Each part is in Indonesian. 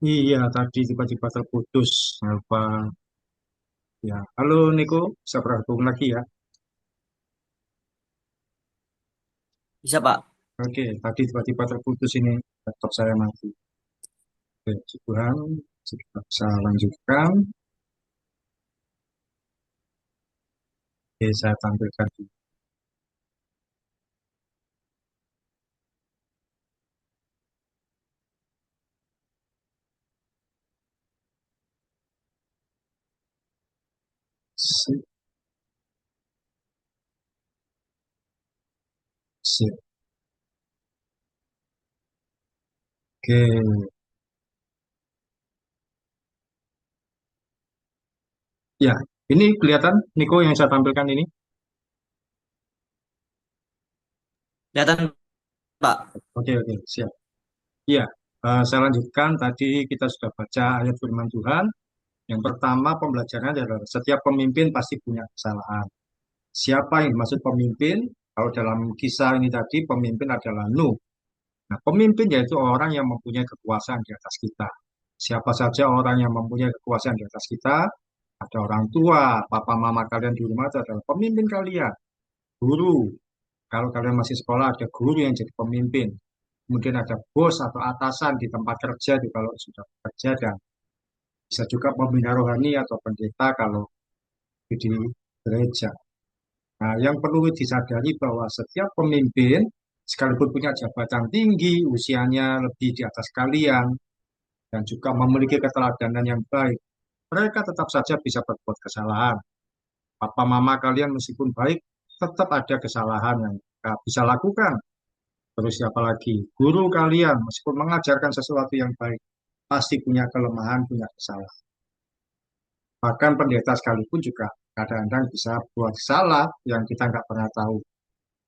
Iya, tadi tiba-tiba terputus. Apa ya? Halo Niko, bisa bergabung lagi ya? Bisa, Pak. Oke, tadi tiba-tiba terputus ini laptop saya mati. Oke, puji Tuhan, kita bisa lanjutkan. Oke, saya tampilkan di sip, sip. Oke, ya, ini kelihatan Niko yang saya tampilkan ini. Kelihatan, Pak. Oke, oke, siap. Iya, saya lanjutkan. Tadi kita sudah baca ayat firman Tuhan. Yang pertama pembelajarannya adalah setiap pemimpin pasti punya kesalahan. Siapa yang dimaksud pemimpin? Kalau dalam kisah ini tadi, pemimpin adalah Nuh. Nah, pemimpin yaitu orang yang mempunyai kekuasaan di atas kita. Siapa saja orang yang mempunyai kekuasaan di atas kita, ada orang tua, papa mama kalian di rumah itu adalah pemimpin kalian, guru. Kalau kalian masih sekolah, ada guru yang jadi pemimpin. Kemudian ada bos atau atasan di tempat kerja, itu kalau sudah bekerja, dan bisa juga pembina rohani atau pendeta kalau di gereja. Nah, yang perlu disadari bahwa setiap pemimpin, sekalipun punya jabatan tinggi, usianya lebih di atas kalian, dan juga memiliki keteladanan yang baik, mereka tetap saja bisa berbuat kesalahan. Papa mama kalian meskipun baik, tetap ada kesalahan yang mereka bisa lakukan. Terus siapa lagi? Guru kalian meskipun mengajarkan sesuatu yang baik, pasti punya kelemahan, punya kesalahan. Bahkan pendeta sekalipun juga kadang-kadang bisa buat salah yang kita nggak pernah tahu.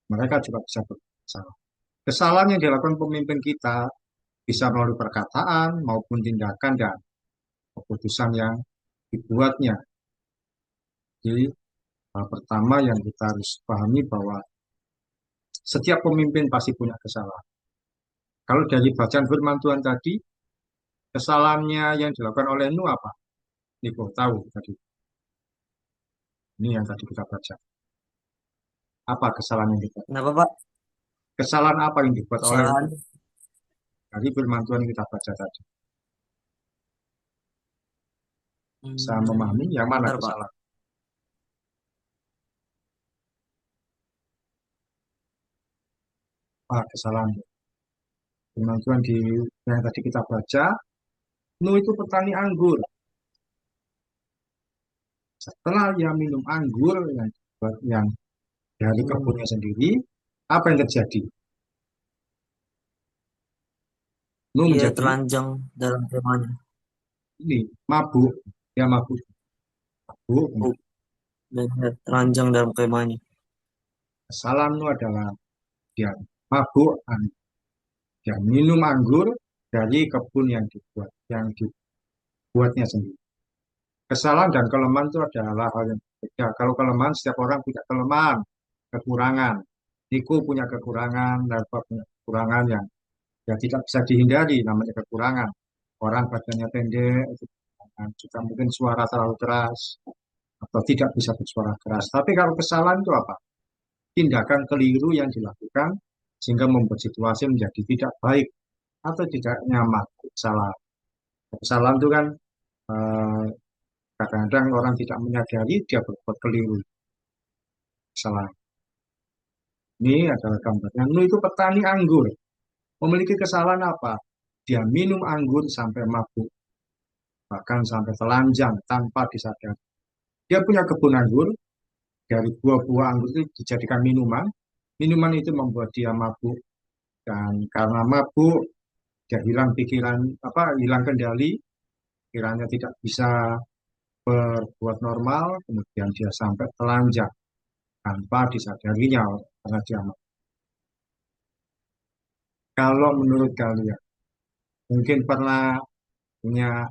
Mereka juga bisa berbuat salah. Kesalahan yang dilakukan pemimpin kita bisa melalui perkataan maupun tindakan dan keputusan yang dibuatnya. Jadi pertama yang kita harus pahami bahwa setiap pemimpin pasti punya kesalahan. Kalau dari bacaan firman Tuhan tadi, kesalahannya yang dilakukan oleh Nuh apa? Niko tahu tadi. Ini yang tadi kita baca. Apa kesalahan yang dibuat? Kenapa, Pak? Kesalahan apa yang dibuat oleh Kesalahan. Nuh? Dari firman Tuhan yang kita baca tadi. Bisa memahami yang mana Bentar, Pak. kesalahan? Apa kesalahan? Firman Tuhan di yang tadi kita baca, Nuh itu petani anggur. Setelah ia minum anggur yang dari Hmm, kebunnya sendiri, apa yang terjadi? Nuh Dia menjadi telanjang dalam kemahnya. ini mabuk, ya mabuk, mabuk. Oh, dan dia telanjang dalam kemahnya. Kesalahan Nuh adalah dia mabuk, dia minum anggur dari kebun yang dibuatnya sendiri. Kesalahan dan kelemahan itu adalah hal yang berbeda. Kalau kelemahan, setiap orang punya kelemahan, kekurangan. Niko punya kekurangan, Narfa punya kekurangan yang ya tidak bisa dihindari, namanya kekurangan. Orang badannya pendek, itu kekurangan. Juga mungkin suara terlalu keras, atau tidak bisa bersuara keras. Tapi kalau kesalahan itu apa? Tindakan keliru yang dilakukan sehingga membuat situasi menjadi tidak baik atau tidak nyaman. Salah. Kesalahan itu kan eh, kadang-kadang orang tidak menyadari dia berbuat keliru. Kesalahan. Ini adalah gambarnya. Nu itu petani anggur. Memiliki kesalahan apa? Dia minum anggur sampai mabuk, bahkan sampai telanjang tanpa disadari. Dia punya kebun anggur, dari buah-buah anggur itu dijadikan minuman. Minuman itu membuat dia mabuk, dan karena mabuk, dia hilang pikiran, hilang kendali, kiranya tidak bisa berbuat normal, kemudian dia sampai telanjang tanpa disadarinya karena dia mabuk. Kalau menurut kalian, mungkin pernah punya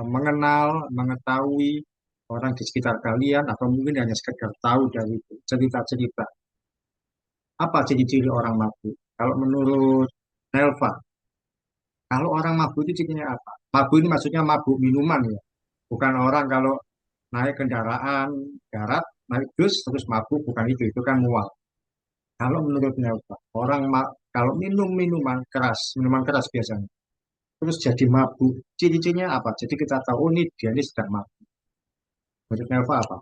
mengenal, mengetahui orang di sekitar kalian, atau mungkin hanya sekedar tahu dari cerita-cerita. Apa ciri-ciri orang mabuk? Kalau menurut Nelva, Kalau orang mabuk itu cirinya apa? Mabuk ini maksudnya mabuk minuman ya. Bukan orang kalau naik kendaraan darat, naik bus terus mabuk, bukan itu kan mual. Kalau menurutnya apa? Kalau minum minuman keras biasanya, terus jadi mabuk, ciri-cirinya apa? Jadi kita tahu, oh ini dia ini sedang mabuk. Menurutnya apa?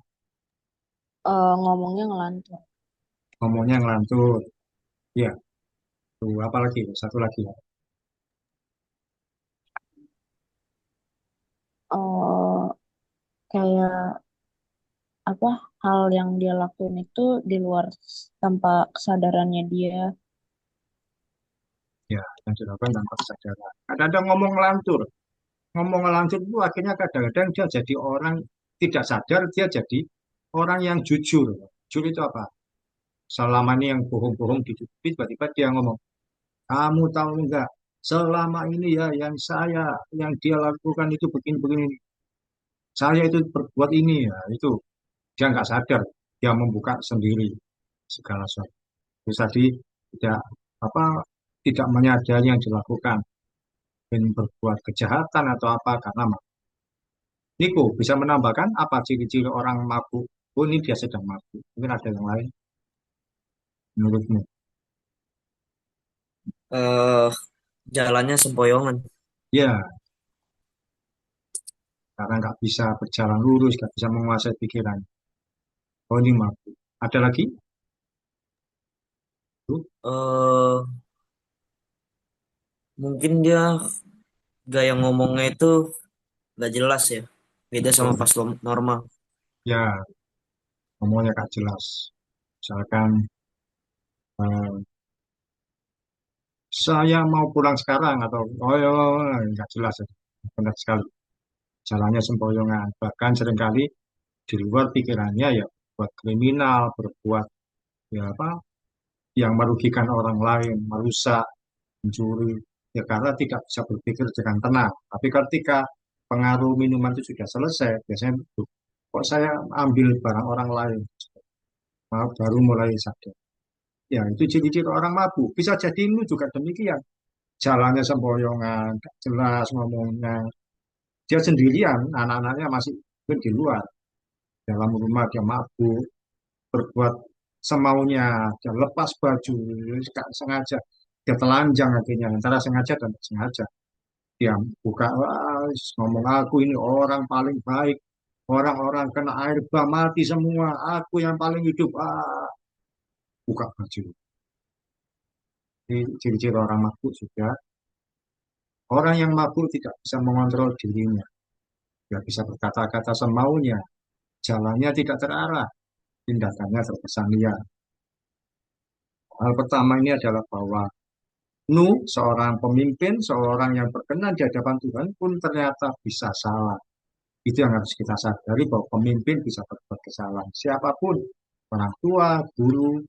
Ngomongnya ngelantur. Ngomongnya ngelantur. Ya, tuh apa lagi? Satu lagi ya. eh Kayak apa hal yang dia lakuin itu di luar tanpa kesadarannya dia. Ya, yang dilakukan tanpa kesadaran. Kadang-kadang ngomong ngelantur. Ngomong ngelantur itu akhirnya kadang-kadang dia jadi orang tidak sadar, dia jadi orang yang jujur. Jujur itu apa? Selama ini yang bohong-bohong ditutupi, tiba-tiba dia ngomong, kamu tahu enggak? Selama ini ya yang dia lakukan itu begini-begini. Saya itu berbuat ini ya, itu dia nggak sadar, dia membuka sendiri segala sesuatu. Terus tadi tidak apa tidak menyadari yang dilakukan dan berbuat kejahatan atau apa karena Niko bisa menambahkan apa ciri-ciri orang mabuk? Oh ini dia sedang mabuk. Mungkin ada yang lain menurutmu? Eh, Jalannya sempoyongan. Ya, karena nggak bisa berjalan lurus, nggak bisa menguasai pikiran. Oh ini mabuk. Ada lagi? Tuh, eh Mungkin dia gaya ngomongnya itu nggak jelas ya. Beda sama oh, pas normal. ya, ngomongnya nggak jelas. Misalkan saya mau pulang sekarang atau oh ya, nggak jelas ya. Benar sekali. Jalannya sempoyongan. Bahkan seringkali di luar pikirannya ya buat kriminal, berbuat ya apa yang merugikan orang lain, merusak, mencuri. Ya karena tidak bisa berpikir dengan tenang. Tapi ketika pengaruh minuman itu sudah selesai, biasanya kok saya ambil barang orang lain, baru mulai sadar. Ya itu ciri-ciri orang mabuk. Bisa jadi lu juga demikian. Jalannya sempoyongan, gak jelas ngomongnya. Dia sendirian, anak-anaknya masih di luar. Dalam rumah dia mabuk, berbuat semaunya, dia lepas baju, gak sengaja. Dia telanjang akhirnya, antara sengaja dan tidak sengaja. Dia buka, wah, ngomong aku ini orang paling baik. Orang-orang kena air bah mati semua. Aku yang paling hidup. Buka baju. Ini ciri-ciri orang mabuk juga. Orang yang mabuk tidak bisa mengontrol dirinya. Dia bisa berkata-kata semaunya. Jalannya tidak terarah. Tindakannya terkesan liar. Hal pertama ini adalah bahwa seorang pemimpin, seorang yang berkenan di hadapan Tuhan pun ternyata bisa salah. Itu yang harus kita sadari bahwa pemimpin bisa berbuat kesalahan. Siapapun, orang tua, guru,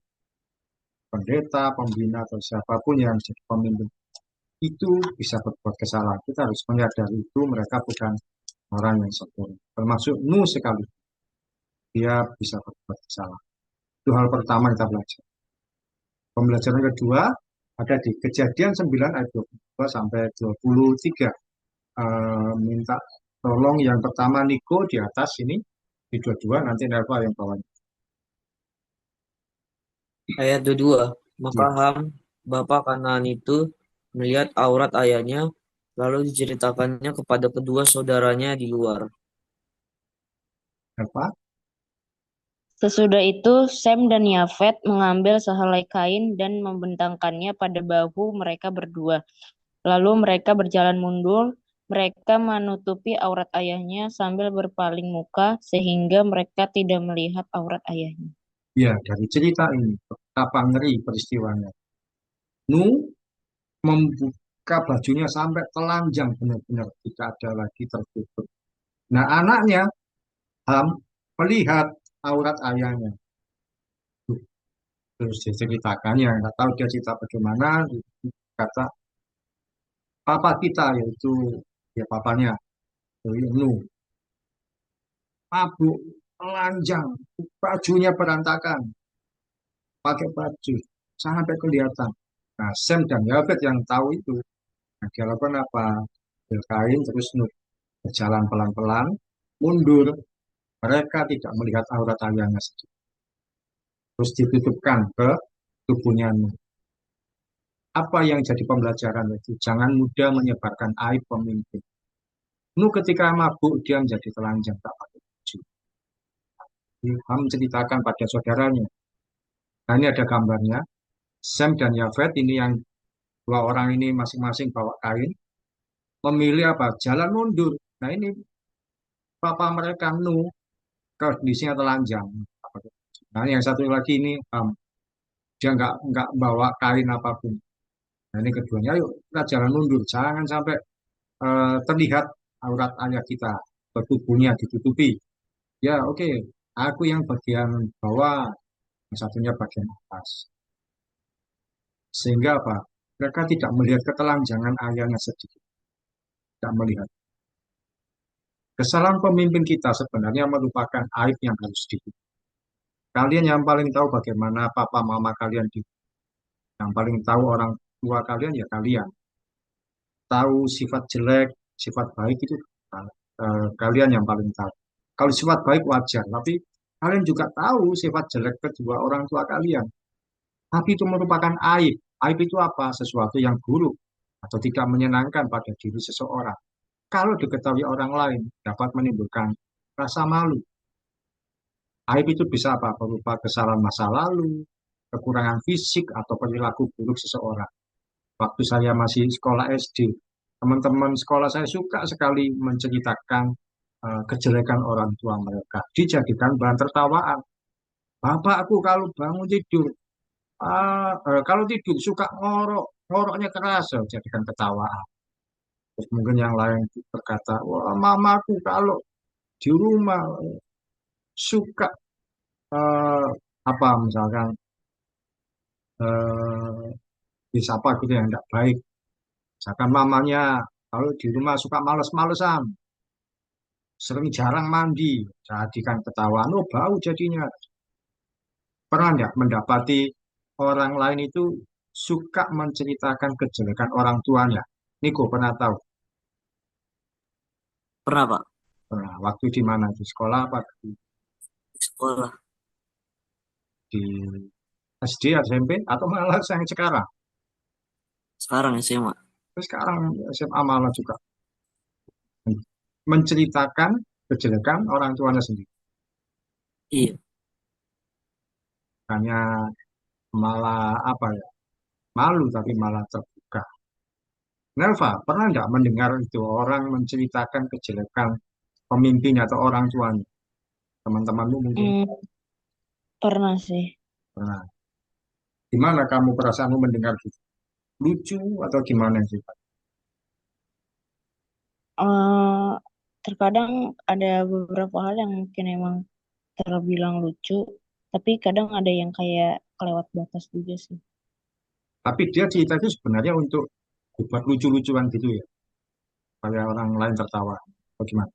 pendeta, pembina, atau siapapun yang jadi pemimpin, itu bisa berbuat kesalahan. Kita harus menyadari itu mereka bukan orang yang sempurna. Termasuk sekali, dia bisa berbuat kesalahan. Itu hal pertama kita belajar. Pembelajaran kedua ada di Kejadian 9 ayat 22 sampai 23. Minta tolong yang pertama Niko di atas ini, di dua-dua nanti Nelva yang bawahnya. Ayat 22. Maka Ya, Ham, bapak Kanaan itu melihat aurat ayahnya, lalu diceritakannya kepada kedua saudaranya di luar. Nelva. Sesudah itu Sem dan Yafet mengambil sehelai kain dan membentangkannya pada bahu mereka berdua. Lalu mereka berjalan mundur, mereka menutupi aurat ayahnya sambil berpaling muka sehingga mereka tidak melihat aurat ayahnya. Ya, dari cerita ini, betapa ngeri peristiwanya. Nu membuka bajunya sampai telanjang benar-benar tidak ada lagi tertutup. Nah, anaknya Ham melihat aurat ayahnya. Terus diceritakan, yang nggak tahu dia cerita bagaimana, kata papa kita, yaitu ya papanya, Nu, mabuk, telanjang, bajunya berantakan, pakai baju, sampai kelihatan. Nah, Sam dan Yafet yang tahu itu, Nah, dia lakukan apa? Ambil kain terus berjalan pelan-pelan, mundur. Mereka tidak melihat aurat ayahnya sedikit. Terus ditutupkan ke tubuhnya. Apa yang jadi pembelajaran itu? Jangan mudah menyebarkan aib pemimpin. Ketika mabuk dia menjadi telanjang tak pakai baju. Dia menceritakan pada saudaranya. Nah, ini ada gambarnya. Sam dan Yafet ini yang dua orang ini masing-masing bawa kain. Memilih apa? Jalan mundur. Nah ini papa mereka kondisinya telanjang. Nah yang satu lagi ini dia nggak bawa kain apapun. Nah ini keduanya, ayo kita jalan mundur. Jangan sampai terlihat aurat ayah kita. Tubuhnya ditutupi. Ya oke, aku yang bagian bawah, yang satunya bagian atas. Sehingga apa? Mereka tidak melihat ketelanjangan ayahnya sedikit. Tidak melihat. Kesalahan pemimpin kita sebenarnya merupakan aib yang harus ditutupi. Kalian yang paling tahu bagaimana papa mama kalian di, yang paling tahu orang tua kalian ya kalian. Tahu sifat jelek, sifat baik itu kalian yang paling tahu. Kalau sifat baik wajar, tapi kalian juga tahu sifat jelek kedua orang tua kalian. Tapi itu merupakan aib. Aib itu apa? Sesuatu yang buruk atau tidak menyenangkan pada diri seseorang. Kalau diketahui orang lain, dapat menimbulkan rasa malu. Aib itu bisa apa? Berupa kesalahan masa lalu, kekurangan fisik, atau perilaku buruk seseorang. Waktu saya masih sekolah SD, teman-teman sekolah saya suka sekali menceritakan kejelekan orang tua mereka. Dijadikan bahan tertawaan. Bapakku kalau bangun tidur, kalau tidur suka ngorok, ngoroknya keras, jadikan ketawaan. Terus mungkin yang lain berkata, wah mamaku kalau di rumah suka eh, apa misalkan eh, disapa gitu yang tidak baik. Misalkan mamanya kalau di rumah suka males-malesan, sering jarang mandi, jadikan ketahuan, oh bau jadinya. Pernah nggak mendapati orang lain itu suka menceritakan kejelekan orang tuanya? Niko pernah tahu? Pernah, Pak, Pernah. Waktu di mana? Di sekolah apa? di sekolah. Di SD, SMP, atau malah yang sekarang? Sekarang SMA. Terus sekarang SMA malah juga menceritakan kejelekan orang tuanya sendiri. Iya, Hanya malah apa ya? Malu tapi malah terbuka. Nelva, pernah nggak mendengar itu orang menceritakan kejelekan pemimpin atau orang tuanya? Teman-temanmu mungkin Hmm, pernah sih. pernah. Gimana kamu perasaanmu mendengar gitu? Lucu atau gimana sih? Eh, Terkadang ada beberapa hal yang mungkin emang terbilang lucu, tapi kadang ada yang kayak kelewat batas juga sih. Tapi dia cerita itu sebenarnya untuk buat lucu-lucuan gitu ya, supaya orang lain tertawa. Bagaimana?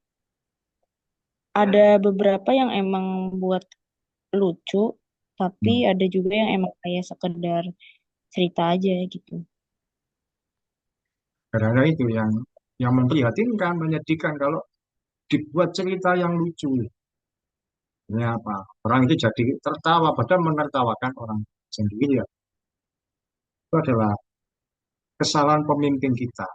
Ada beberapa yang emang buat lucu, tapi Hmm. ada juga yang emang kayak sekedar cerita aja gitu. Karena itu yang memprihatinkan, menyedihkan kalau dibuat cerita yang lucu. Ini apa? Orang itu jadi tertawa, padahal menertawakan orang sendiri ya. Itu adalah kesalahan pemimpin kita,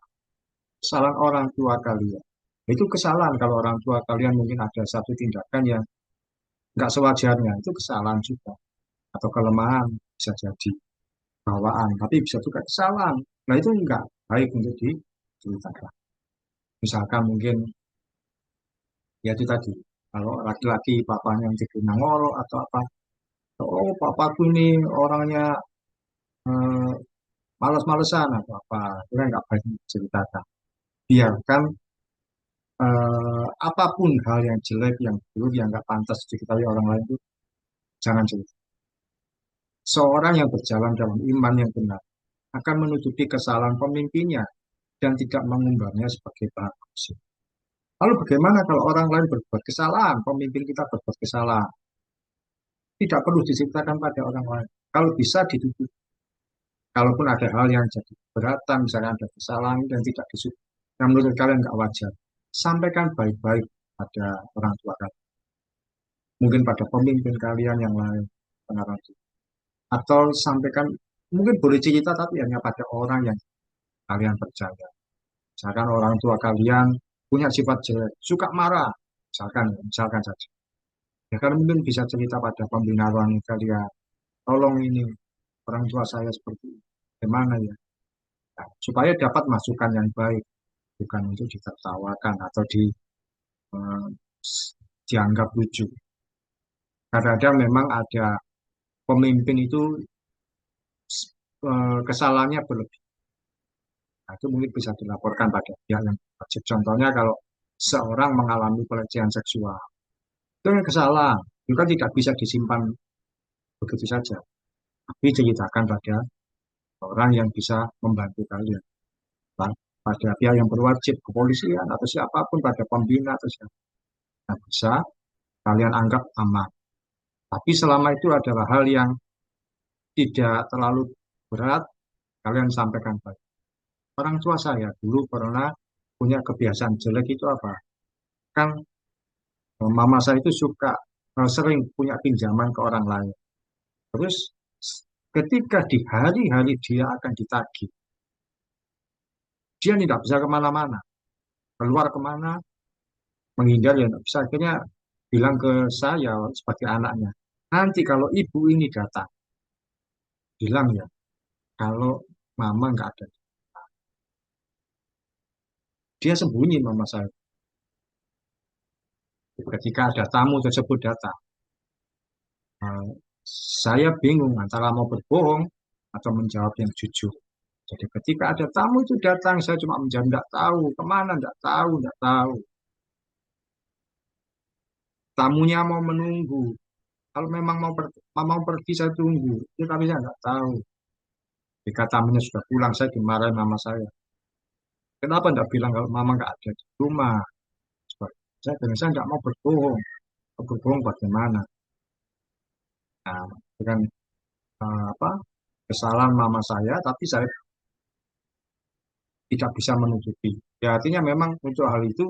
kesalahan orang tua kalian. Itu kesalahan kalau orang tua kalian mungkin ada satu tindakan yang nggak sewajarnya, itu kesalahan juga. Atau kelemahan bisa jadi bawaan, tapi bisa juga kesalahan. Nah itu enggak baik untuk diceritakan. Misalkan mungkin ya itu tadi, kalau laki-laki papanya yang tidur ngorok atau apa, oh papaku ini orangnya eh, males-malesan atau apa, itu kan nggak baik diceritakan. Biarkan apapun hal yang jelek, yang buruk, yang nggak pantas diketahui orang lain itu jangan cerita. Seorang yang berjalan dalam iman yang benar akan menutupi kesalahan pemimpinnya dan tidak mengumbarnya sebagai bagus. Lalu bagaimana kalau orang lain berbuat kesalahan, pemimpin kita berbuat kesalahan? Tidak perlu diceritakan pada orang lain. Kalau bisa ditutup. Kalaupun ada hal yang jadi keberatan, misalnya ada kesalahan yang tidak disukai, yang menurut kalian nggak wajar, sampaikan baik-baik pada orang tua kalian. Mungkin pada pemimpin kalian yang lain, pengarang atau sampaikan mungkin boleh cerita tapi hanya pada orang yang kalian percaya. Misalkan orang tua kalian punya sifat jelek, suka marah, misalkan saja. Ya kan mungkin bisa cerita pada pembina rohani kalian, tolong ini orang tua saya seperti ini. Gimana ya? Nah, supaya dapat masukan yang baik, bukan untuk ditertawakan atau eh, dianggap lucu. Kadang-kadang memang ada pemimpin itu kesalahannya berlebih. Nah, itu mungkin bisa dilaporkan pada pihak yang wajib. Contohnya kalau seorang mengalami pelecehan seksual, itu yang kesalahan, itu kan tidak bisa disimpan begitu saja. Tapi ceritakan pada orang yang bisa membantu kalian. Pada pihak yang berwajib, kepolisian atau siapapun, pada pembina atau siapa. Nah, bisa kalian anggap aman. Tapi selama itu adalah hal yang tidak terlalu berat, kalian sampaikan baik. Orang tua saya dulu pernah punya kebiasaan jelek itu apa? Kan mama saya itu suka sering punya pinjaman ke orang lain. Terus ketika di hari-hari dia akan ditagih, dia tidak bisa kemana-mana. Keluar kemana, menghindar ya tidak bisa. Akhirnya bilang ke saya sebagai anaknya, nanti kalau ibu ini datang, bilang ya, kalau mama nggak ada. Dia sembunyi mama saya. Ketika ada tamu tersebut datang, eh, saya bingung antara mau berbohong atau menjawab yang jujur. Jadi ketika ada tamu itu datang, saya cuma menjawab tidak tahu, kemana tidak tahu, tidak tahu. Tamunya mau menunggu. Kalau memang mau pergi saya tunggu. Ya, tapi saya nggak tahu. Jika tamunya sudah pulang, saya dimarahin mama saya. Kenapa tidak bilang kalau mama nggak ada di rumah? Saya bilang saya nggak mau berbohong. Kalau berbohong bagaimana? Nah, dengan apa kesalahan mama saya, tapi saya tidak bisa menutupi. Ya artinya memang untuk hal itu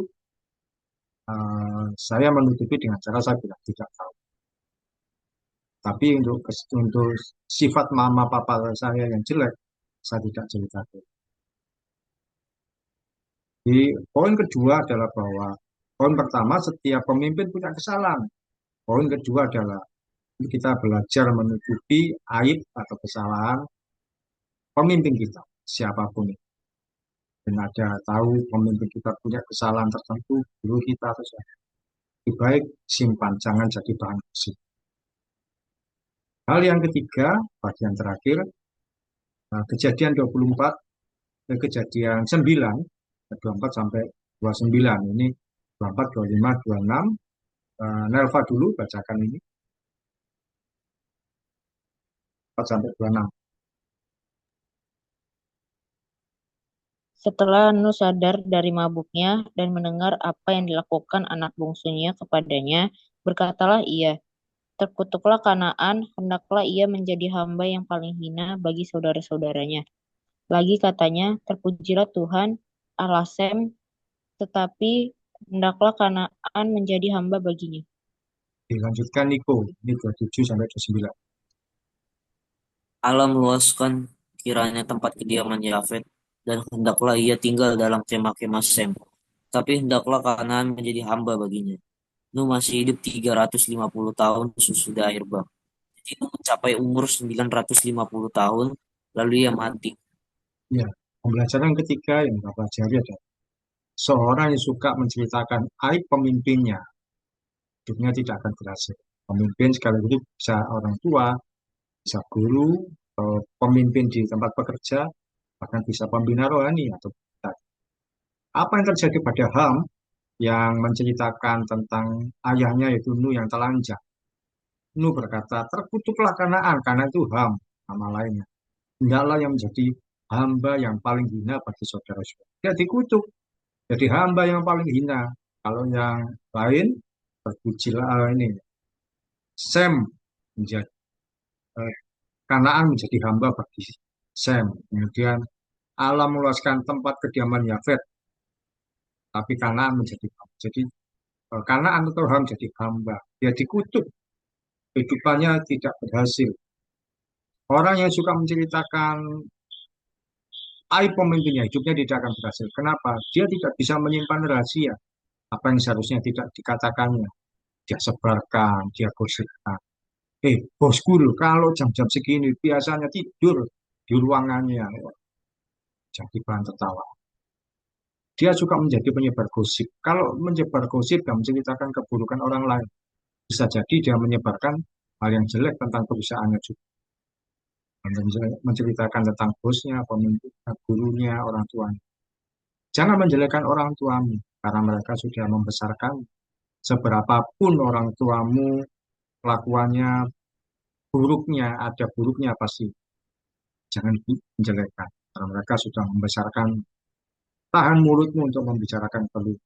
saya menutupi dengan cara saya bilang tidak tahu. Tapi untuk sifat mama papa saya yang jelek, saya tidak ceritakan. Di poin kedua adalah bahwa poin pertama setiap pemimpin punya kesalahan. Poin kedua adalah kita belajar menutupi aib atau kesalahan pemimpin kita, siapapun itu. Dan ada tahu pemimpin kita punya kesalahan tertentu, dulu kita atau siapa. Lebih baik simpan, jangan jadi bahan gosip. Hal yang ketiga, bagian terakhir, kejadian 24, kejadian 9, 24 sampai 29. Ini 24, 25, 26. Nelva dulu bacakan ini, 4 sampai 26. Setelah Nuh sadar dari mabuknya dan mendengar apa yang dilakukan anak bungsunya kepadanya, berkatalah ia, terkutuklah Kanaan, hendaklah ia menjadi hamba yang paling hina bagi saudara-saudaranya. Lagi katanya, terpujilah Tuhan, Allah Sem, tetapi hendaklah Kanaan menjadi hamba baginya. Dilanjutkan Niko, ini 27 sampai 29. Allah meluaskan kiranya tempat kediaman Yafet, dan hendaklah ia tinggal dalam kemah-kemah Sem. Tapi hendaklah Kanaan menjadi hamba baginya. Nuh masih hidup 350 tahun sesudah akhir bah. Jadi Nuh mencapai umur 950 tahun, lalu ia mati. Ya, pembelajaran ketiga yang kita pelajari adalah seorang yang suka menceritakan aib pemimpinnya, hidupnya tidak akan berhasil. Pemimpin sekaligus bisa orang tua, bisa guru, pemimpin di tempat bekerja, bahkan bisa pembina rohani atau apa yang terjadi pada Ham yang menceritakan tentang ayahnya yaitu Nuh yang telanjang. Nuh berkata, terkutuklah Kanaan, karena itu Ham, nama lainnya. Hendaklah yang menjadi hamba yang paling hina bagi saudara-saudara. Dia dikutuk, jadi hamba yang paling hina. Kalau yang lain, terpujilah ini. Sem menjadi Kanaan menjadi hamba bagi Sem. Kemudian Allah meluaskan tempat kediaman Yafet, tapi Kanaan menjadi hamba. Jadi Kanaan atau Ham jadi hamba. Dia dikutuk, kehidupannya tidak berhasil. Orang yang suka menceritakan aib pemimpinnya, hidupnya tidak akan berhasil. Kenapa? Dia tidak bisa menyimpan rahasia. Apa yang seharusnya tidak dikatakannya. Dia sebarkan, dia gosipkan. Bosku loh, kalau jam-jam segini biasanya tidur di ruangannya. Jadi bahan tertawa. Dia suka menjadi penyebar gosip. Kalau menyebar gosip dan menceritakan keburukan orang lain, bisa jadi dia menyebarkan hal yang jelek tentang perusahaannya juga. Menceritakan tentang bosnya, pemimpinnya, gurunya, orang tuanya. Jangan menjelekkan orang tuamu, karena mereka sudah membesarkan. Seberapapun orang tuamu, kelakuannya, buruknya, ada buruknya pasti. Jangan menjelekkan, karena mereka sudah membesarkan. Tahan mulutmu untuk membicarakan keluh.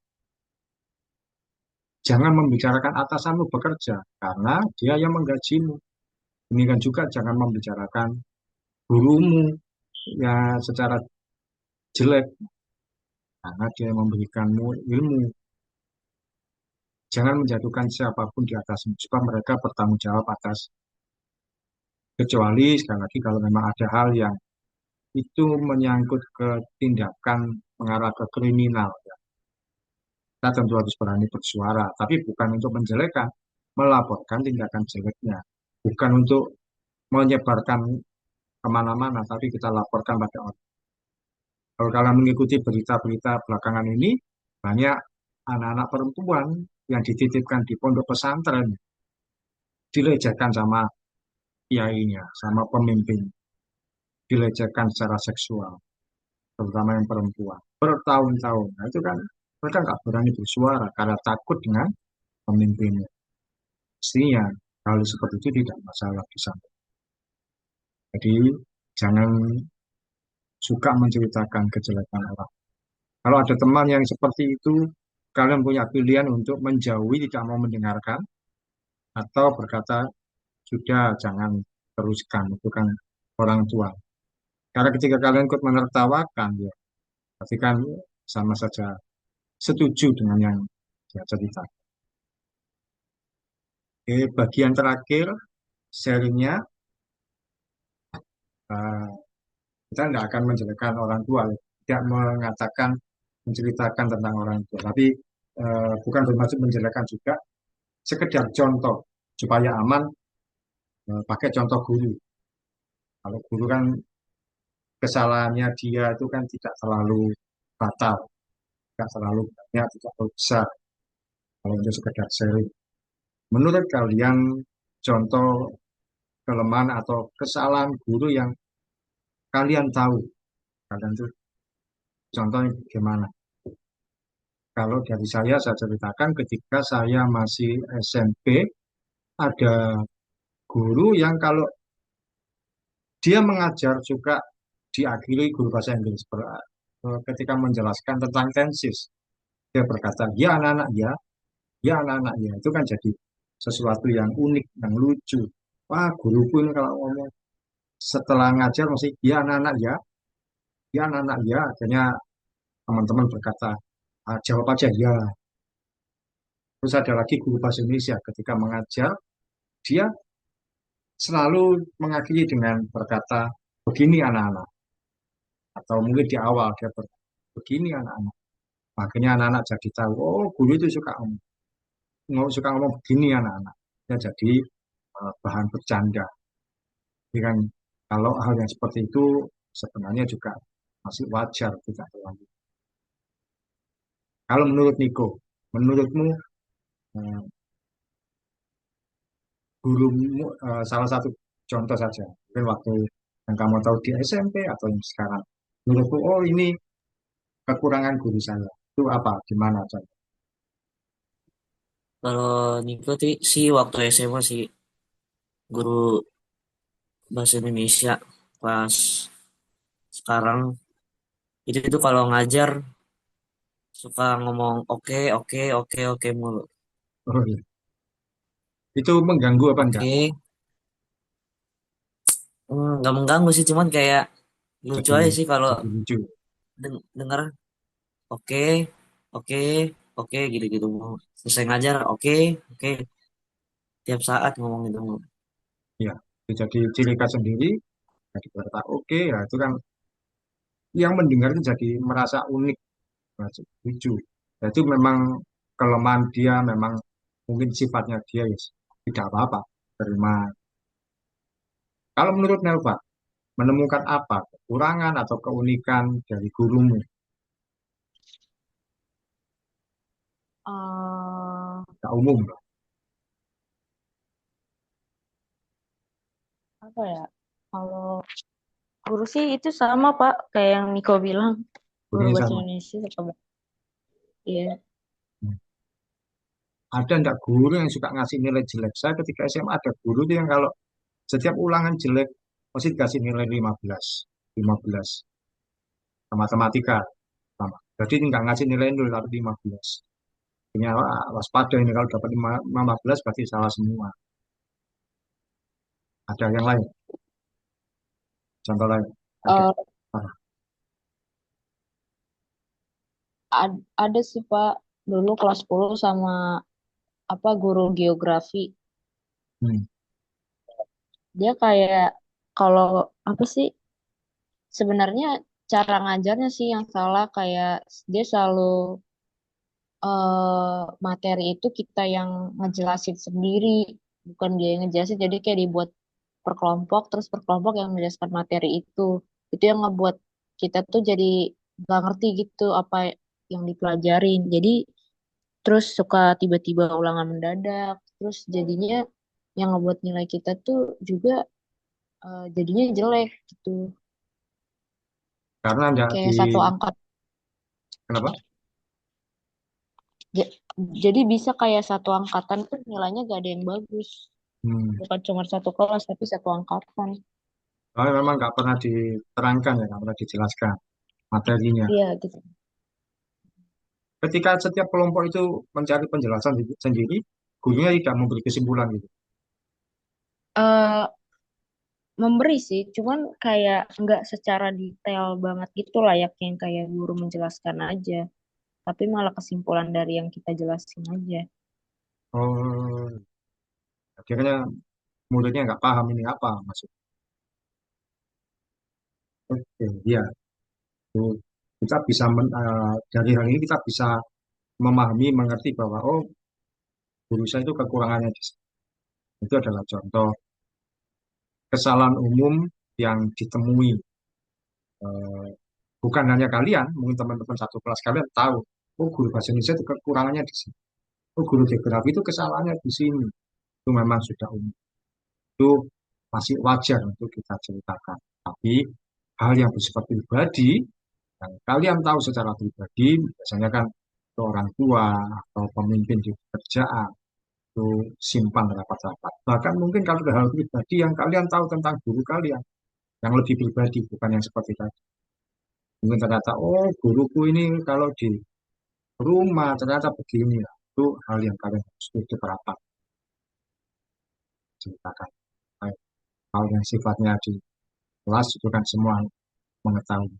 Jangan membicarakan atasanmu bekerja, karena dia yang menggajimu. Demikian juga jangan membicarakan gurumu ya secara jelek, karena dia yang memberikanmu ilmu. Jangan menjatuhkan siapapun di atasmu, sebab mereka bertanggung jawab atas, kecuali sekali lagi kalau memang ada hal yang itu menyangkut ke tindakan mengarah ke kriminal. Ya. Kita tentu harus berani bersuara, tapi bukan untuk menjelekkan, melaporkan tindakan jeleknya. Bukan untuk menyebarkan kemana-mana, tapi kita laporkan pada orang. Kalau kalian mengikuti berita-berita belakangan ini, banyak anak-anak perempuan yang dititipkan di pondok pesantren, dilecehkan sama kiainya, sama pemimpin, dilecehkan secara seksual, terutama yang perempuan, bertahun-tahun. Nah, itu kan mereka nggak berani bersuara karena takut dengan pemimpinnya. Mestinya hal seperti itu tidak masalah di sana. Jadi jangan suka menceritakan kejelekan orang. Kalau ada teman yang seperti itu, kalian punya pilihan untuk menjauhi, tidak mau mendengarkan, atau berkata, sudah jangan teruskan, itu kan orang tua. Karena ketika kalian ikut menertawakan, ya, berarti kan sama saja setuju dengan yang dia cerita. Oke, bagian terakhir, sharingnya, eh, kita tidak akan menjelekkan orang tua, ya. Tidak mengatakan, menceritakan tentang orang tua, tapi bukan bermaksud menjelekkan juga, sekedar contoh, supaya aman, pakai contoh guru. Kalau guru kan kesalahannya dia itu kan tidak terlalu fatal, tidak terlalu banyak, tidak terlalu besar. Kalau untuk sekedar sharing. Menurut kalian, contoh kelemahan atau kesalahan guru yang kalian tahu, kalian tuh contohnya bagaimana? Kalau dari saya ceritakan ketika saya masih SMP, ada guru yang kalau dia mengajar juga diakhiri guru bahasa Inggris ketika menjelaskan tentang tenses. Dia berkata, ya anak-anak ya, ya anak-anak ya. Itu kan jadi sesuatu yang unik, yang lucu. Wah, guruku ini kalau ngomong setelah ngajar masih, ya anak-anak ya, ya anak-anak ya. Akhirnya teman-teman berkata, "Ah, jawab aja ya." Terus ada lagi guru bahasa Indonesia ketika mengajar, dia selalu mengakhiri dengan berkata, begini anak-anak. Atau mungkin di awal dia berkata, begini anak-anak. Akhirnya anak-anak jadi tahu, oh guru itu suka suka ngomong begini anak-anak. Ya jadi bahan bercanda. Jadi kan kalau hal yang seperti itu sebenarnya juga masih wajar tidak terlalu. Kalau menurut Niko, menurutmu eh, gurumu salah satu contoh saja, mungkin waktu yang kamu tahu di SMP atau yang sekarang, menurutku oh ini kekurangan guru saya. Itu apa? Gimana contoh? Kalau Niko sih waktu SMA sih guru bahasa Indonesia pas sekarang itu kalau ngajar suka ngomong oke oke oke oke mulu. Oh, iya. Itu mengganggu apa enggak? Oke, nggak mengganggu sih cuman kayak Lucu jadi aja sih kalau jadi lucu. denger oke, oke, oke gitu-gitu. Selesai ngajar, oke, oke. Tiap saat ngomong gitu. Ya, jadi ciri khas sendiri, jadi berkata oke, ya itu kan yang mendengar itu jadi merasa unik, merasa lucu. Ya, itu memang kelemahan dia, memang mungkin sifatnya dia ya tidak apa-apa, terima. Kalau menurut Nelva, menemukan apa kekurangan atau keunikan dari gurumu? eh Tak umum lah, Apa ya? Kalau guru sih itu sama Pak, kayak yang Niko bilang, guru gurunya bahasa sama. Indonesia suka banget. Iya. Ada enggak guru yang suka ngasih nilai jelek? Saya ketika SMA ada guru tuh yang kalau setiap ulangan jelek pasti dikasih nilai 15, 15 matematika sama. Jadi nggak ngasih nilai nol tapi 15. Ini waspada ini kalau dapat 15 berarti salah semua. Ada yang lain, contoh lain. Ada. Eh, Ah, ada sih Pak, dulu kelas 10 sama apa guru geografi. hmm. Dia kayak kalau apa sih sebenarnya cara ngajarnya sih yang salah, kayak dia selalu materi itu kita yang ngejelasin sendiri, bukan dia yang ngejelasin. Jadi kayak dibuat per kelompok, terus per kelompok yang menjelaskan materi itu. Itu yang ngebuat kita tuh jadi gak ngerti gitu apa yang dipelajarin. Jadi terus suka tiba-tiba ulangan mendadak, terus jadinya yang ngebuat nilai kita tuh juga jadinya jelek gitu. Karena enggak Kayak di satu angka. kenapa? Ja- Jadi bisa kayak satu angkatan tuh nilainya gak ada yang bagus. Hmm. Bukan cuma satu kelas, tapi satu angkatan. Oh, memang nggak pernah diterangkan ya, nggak pernah dijelaskan materinya. Iya gitu. Ketika setiap kelompok itu mencari penjelasan sendiri, gurunya tidak memberi kesimpulan gitu. eh Memberi sih, cuman kayak nggak secara detail banget gitu layaknya yang kayak guru menjelaskan aja. Tapi malah kesimpulan dari yang kita jelasin aja. Oh, akhirnya muridnya nggak paham ini apa maksud. Oke, ya. Tuh, kita bisa dari hal ini kita bisa memahami, mengerti bahwa oh guru saya itu kekurangannya di sini. Itu adalah contoh kesalahan umum yang ditemui. Eh, Bukan hanya kalian, mungkin teman-teman satu kelas kalian tahu, oh guru bahasa Indonesia itu kekurangannya di sini. Oh guru geografi itu kesalahannya di sini. Itu memang sudah umum. Itu masih wajar untuk kita ceritakan. Tapi hal yang bersifat pribadi, yang kalian tahu secara pribadi, biasanya kan ke orang tua atau pemimpin di pekerjaan, itu simpan rapat-rapat. Bahkan mungkin kalau ada hal pribadi yang kalian tahu tentang guru kalian, yang lebih pribadi, bukan yang seperti tadi. Mungkin ternyata, oh guruku ini kalau di rumah ternyata begini. Ya. Itu hal yang kalian harus tutup rapat, ceritakan. Baik, hal yang sifatnya di kelas itu kan semua mengetahui.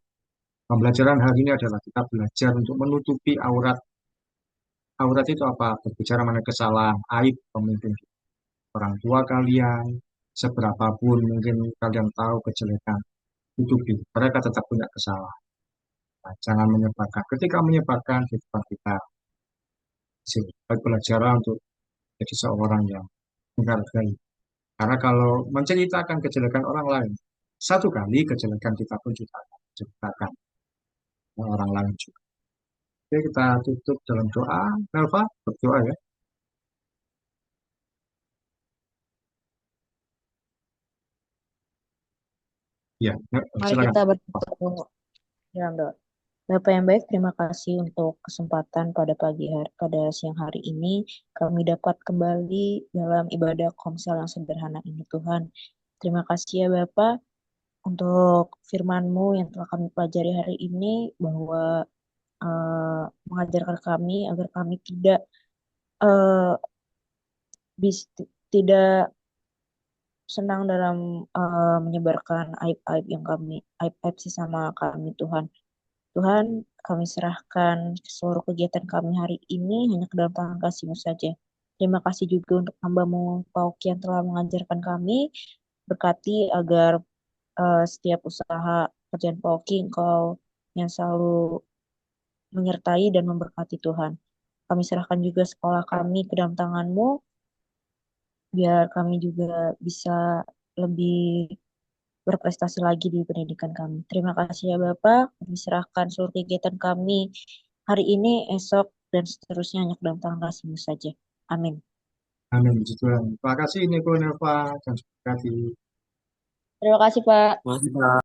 Pembelajaran hari ini adalah kita belajar untuk menutupi aurat. Aurat itu apa? Berbicara mengenai kesalahan, aib pemimpin orang tua kalian, seberapa pun mungkin kalian tahu kejelekan, tutupi. Mereka tetap punya kesalahan. Nah, jangan menyebarkan. Ketika menyebarkan kehidupan kita, baik pelajaran untuk jadi seorang yang menghargai. Karena kalau menceritakan kejelekan orang lain, satu kali kejelekan kita pun juga akan ceritakan ke orang lain juga. Oke, kita tutup dalam doa. Nelva, berdoa ya. Ya, Mari silakan. kita berdoa. Ya, Mbak. Bapak yang baik, terima kasih untuk kesempatan pada pagi hari, pada siang hari ini. Kami dapat kembali dalam ibadah komsel yang sederhana ini, Tuhan. Terima kasih ya Bapak untuk firman-Mu yang telah kami pelajari hari ini, bahwa mengajarkan kami agar kami tidak eh, tidak senang dalam menyebarkan aib-aib yang kami aib-aib sesama kami Tuhan. Tuhan, kami serahkan seluruh kegiatan kami hari ini hanya ke dalam tangan kasih-Mu saja. Terima kasih juga untuk hamba-Mu Pauki yang telah mengajarkan kami. Berkati agar setiap usaha kerjaan Pauki Engkau yang selalu menyertai dan memberkati Tuhan. Kami serahkan juga sekolah kami ke dalam tangan-Mu, biar kami juga bisa lebih berprestasi lagi di pendidikan kami. Terima kasih ya Bapak. Kami serahkan seluruh kegiatan kami hari ini, esok, dan seterusnya hanya ke dalam tangan kasih saja. Amin. Amin, puji Tuhan. Terima kasih Niko Nova dan Sukadi. Terima kasih Pak. Masih, Pak.